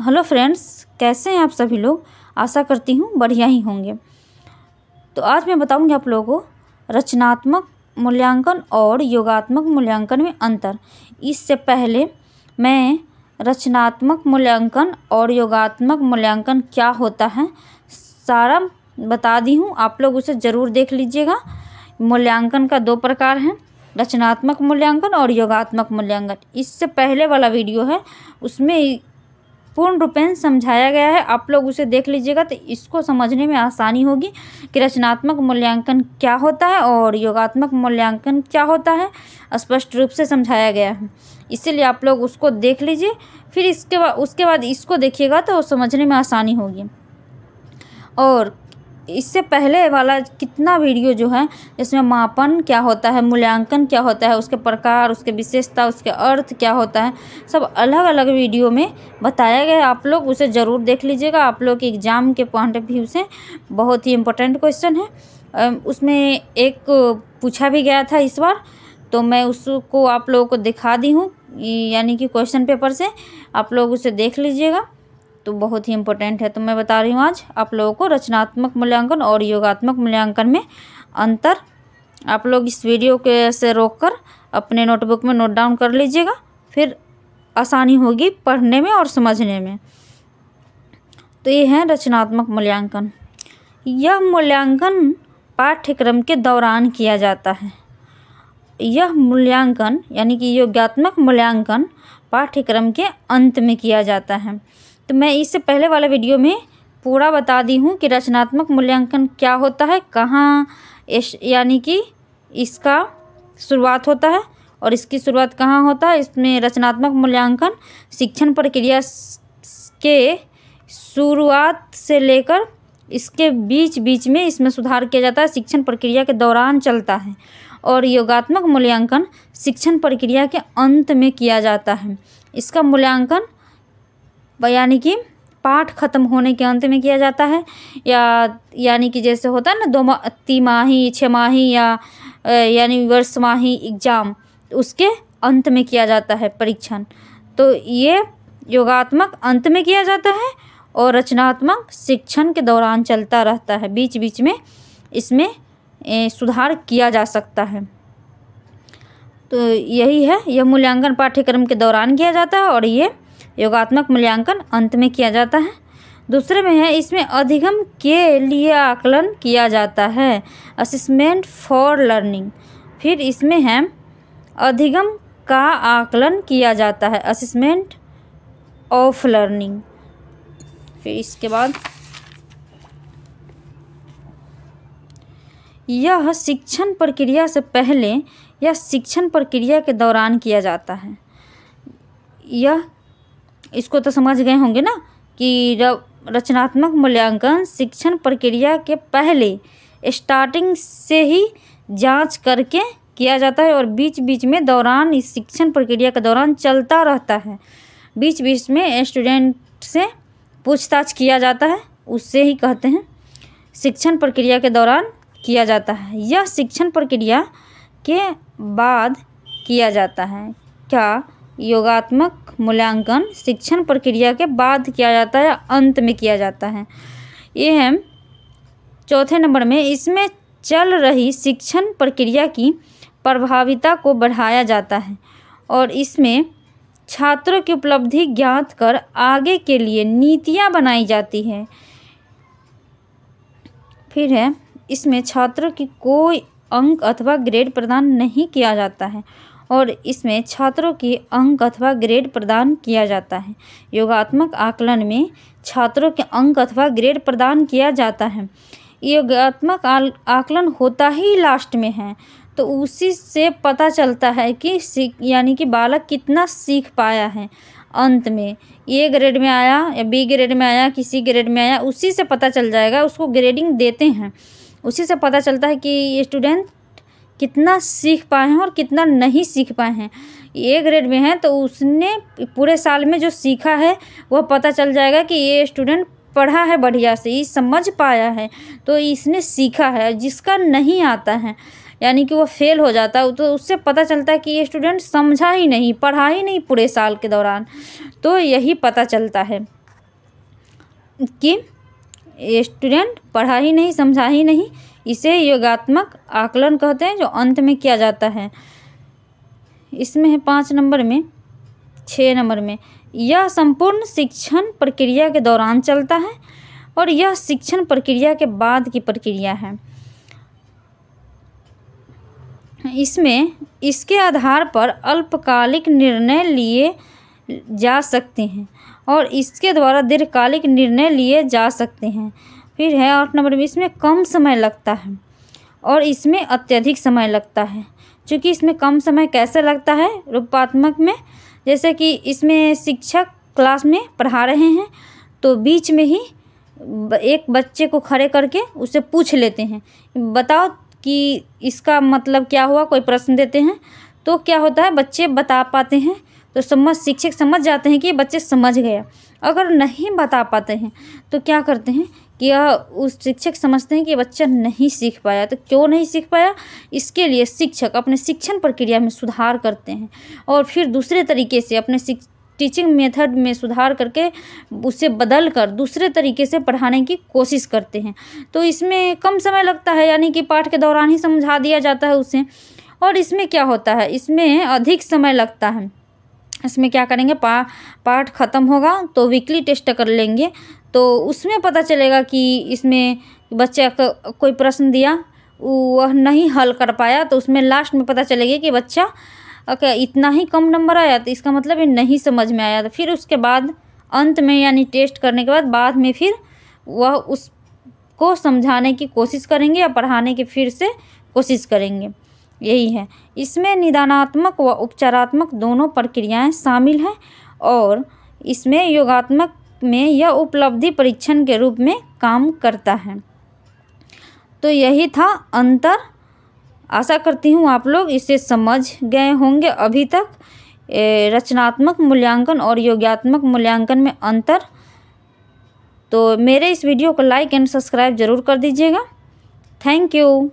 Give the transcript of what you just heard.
Hello friends, कैसे हैं आप सभी लोग। आशा करती हूँ बढ़िया ही होंगे। तो आज मैं बताऊँगी आप लोगों को रचनात्मक मूल्यांकन और योगात्मक मूल्यांकन में अंतर। इससे पहले मैं रचनात्मक मूल्यांकन और योगात्मक मूल्यांकन क्या होता है सारा बता दी हूँ, आप लोग उसे ज़रूर देख लीजिएगा। मूल्यांकन का दो प्रकार हैं, रचनात्मक मूल्यांकन और योगात्मक मूल्यांकन। इससे पहले वाला वीडियो है, उसमें पूर्ण रूपेण समझाया गया है, आप लोग उसे देख लीजिएगा तो इसको समझने में आसानी होगी कि रचनात्मक मूल्यांकन क्या होता है और योगात्मक मूल्यांकन क्या होता है, स्पष्ट रूप से समझाया गया है। इसीलिए आप लोग उसको देख लीजिए, फिर उसके बाद इसको देखिएगा तो समझने में आसानी होगी। और इससे पहले वाला कितना वीडियो जो है इसमें मापन क्या होता है, मूल्यांकन क्या होता है, उसके प्रकार, उसके विशेषता, उसके अर्थ क्या होता है, सब अलग अलग वीडियो में बताया गया है। आप लोग उसे ज़रूर देख लीजिएगा। आप लोग के एग्ज़ाम के पॉइंट ऑफ व्यू से बहुत ही इम्पोर्टेंट क्वेश्चन है। उसमें एक पूछा भी गया था इस बार, तो मैं उसको आप लोगों को दिखा दी हूँ, यानी कि क्वेश्चन पेपर से आप लोग उसे देख लीजिएगा, तो बहुत ही इम्पोर्टेंट है। तो मैं बता रही हूँ आज आप लोगों को रचनात्मक मूल्यांकन और योगात्मक मूल्यांकन में अंतर। आप लोग इस वीडियो के से रोककर अपने नोटबुक में नोट डाउन कर लीजिएगा, फिर आसानी होगी पढ़ने में और समझने में। तो ये है रचनात्मक मूल्यांकन। यह मूल्यांकन पाठ्यक्रम के दौरान किया जाता है। यह मूल्यांकन यानी कि योगात्मक मूल्यांकन पाठ्यक्रम के अंत में किया जाता है। तो मैं इससे पहले वाले वीडियो में पूरा बता दी हूँ कि रचनात्मक मूल्यांकन क्या होता है, कहाँ यानी कि इसका शुरुआत होता है और इसकी शुरुआत कहाँ होता है। इसमें रचनात्मक मूल्यांकन शिक्षण प्रक्रिया के शुरुआत से लेकर इसके बीच में इसमें सुधार किया जाता है, शिक्षण प्रक्रिया के दौरान चलता है। और योगात्मक मूल्यांकन शिक्षण प्रक्रिया के अंत में किया जाता है। इसका मूल्यांकन यानी कि पाठ खत्म होने के अंत में किया जाता है, यानी कि जैसे होता है ना 2 तिमाही, 6 माही या यानी वर्षमाही एग्ज़ाम, उसके अंत में किया जाता है परीक्षण। तो ये योगात्मक अंत में किया जाता है और रचनात्मक शिक्षण के दौरान चलता रहता है, बीच में इसमें सुधार किया जा सकता है। तो यही है, यह मूल्यांकन पाठ्यक्रम के दौरान किया जाता है और ये योगात्मक मूल्यांकन अंत में किया जाता है। दूसरे में है, इसमें अधिगम के लिए आकलन किया जाता है, असेसमेंट फॉर लर्निंग। फिर इसमें है अधिगम का आकलन किया जाता है, असेसमेंट ऑफ लर्निंग। फिर इसके बाद यह शिक्षण प्रक्रिया से पहले या शिक्षण प्रक्रिया के दौरान किया जाता है। यह इसको तो समझ गए होंगे ना कि रचनात्मक मूल्यांकन शिक्षण प्रक्रिया के पहले स्टार्टिंग से ही जांच करके किया जाता है और बीच में दौरान इस शिक्षण प्रक्रिया के दौरान चलता रहता है। बीच में स्टूडेंट से पूछताछ किया जाता है, उससे ही कहते हैं शिक्षण प्रक्रिया के दौरान किया जाता है। यह शिक्षण प्रक्रिया के बाद किया जाता है। क्या योगात्मक मूल्यांकन शिक्षण प्रक्रिया के बाद किया जाता है या अंत में किया जाता है। ये है चौथे नंबर में, इसमें चल रही शिक्षण प्रक्रिया की प्रभाविता को बढ़ाया जाता है और इसमें छात्रों की उपलब्धि ज्ञात कर आगे के लिए नीतियाँ बनाई जाती है। फिर है, इसमें छात्रों की कोई अंक अथवा ग्रेड प्रदान नहीं किया जाता है और इसमें छात्रों की अंक अथवा ग्रेड प्रदान किया जाता है। योगात्मक आकलन में छात्रों के अंक अथवा ग्रेड प्रदान किया जाता है। योगात्मक आकलन होता ही लास्ट में है, तो उसी से पता चलता है कि यानी कि बालक कितना सीख पाया है। अंत में ए ग्रेड में आया या बी ग्रेड में आया, किसी ग्रेड में आया, उसी से पता चल जाएगा। उसको ग्रेडिंग देते हैं, उसी से पता चलता है कि ये स्टूडेंट कितना सीख पाए हैं और कितना नहीं सीख पाए हैं। ए ग्रेड में है तो उसने पूरे साल में जो सीखा है वह पता चल जाएगा कि ये स्टूडेंट पढ़ा है बढ़िया से, ये समझ पाया है, तो इसने सीखा है। जिसका नहीं आता है यानी कि वो फेल हो जाता है, तो उससे पता चलता है कि ये स्टूडेंट समझा ही नहीं, पढ़ा ही नहीं पूरे साल के दौरान, तो यही पता चलता है। कि स्टूडेंट पढ़ा ही नहीं, समझा ही नहीं, इसे योगात्मक आकलन कहते हैं, जो अंत में किया जाता है। इसमें है 5 नंबर में, 6 नंबर में, यह संपूर्ण शिक्षण प्रक्रिया के दौरान चलता है और यह शिक्षण प्रक्रिया के बाद की प्रक्रिया है। इसमें इसके आधार पर अल्पकालिक निर्णय लिए जा सकते हैं और इसके द्वारा दीर्घकालिक निर्णय लिए जा सकते हैं। फिर है 8 नंबर में, इसमें कम समय लगता है और इसमें अत्यधिक समय लगता है। क्योंकि इसमें कम समय कैसे लगता है रूपात्मक में, जैसे कि इसमें शिक्षक क्लास में पढ़ा रहे हैं तो बीच में ही एक बच्चे को खड़े करके उससे पूछ लेते हैं, बताओ कि इसका मतलब क्या हुआ, कोई प्रश्न देते हैं तो क्या होता है, बच्चे बता पाते हैं तो शिक्षक समझ जाते हैं कि बच्चे समझ गया। अगर नहीं बता पाते हैं तो क्या करते हैं कि उस शिक्षक समझते हैं कि बच्चा नहीं सीख पाया। तो क्यों नहीं सीख पाया, इसके लिए शिक्षक अपने शिक्षण प्रक्रिया में सुधार करते हैं और फिर दूसरे तरीके से अपने टीचिंग मेथड में सुधार करके उसे बदल कर दूसरे तरीके से पढ़ाने की कोशिश करते हैं। तो इसमें कम समय लगता है, यानी कि पाठ के दौरान ही समझा दिया जाता है उसे। और इसमें क्या होता है, इसमें अधिक समय लगता है। इसमें क्या करेंगे, पाठ ख़त्म होगा तो वीकली टेस्ट कर लेंगे तो उसमें पता चलेगा कि इसमें बच्चे का कोई प्रश्न दिया वह नहीं हल कर पाया, तो उसमें लास्ट में पता चलेगा कि बच्चा इतना ही कम नंबर आया, तो इसका मतलब ये नहीं समझ में आया। तो फिर उसके बाद अंत में यानी टेस्ट करने के बाद में फिर वह उसको समझाने की कोशिश करेंगे या पढ़ाने की फिर से कोशिश करेंगे, यही है। इसमें निदानात्मक व उपचारात्मक दोनों प्रक्रियाएं शामिल हैं और इसमें योगात्मक में यह उपलब्धि परीक्षण के रूप में काम करता है। तो यही था अंतर। आशा करती हूँ आप लोग इसे समझ गए होंगे अभी तक, रचनात्मक मूल्यांकन और योगात्मक मूल्यांकन में अंतर। तो मेरे इस वीडियो को लाइक एंड सब्सक्राइब ज़रूर कर दीजिएगा। Thank you.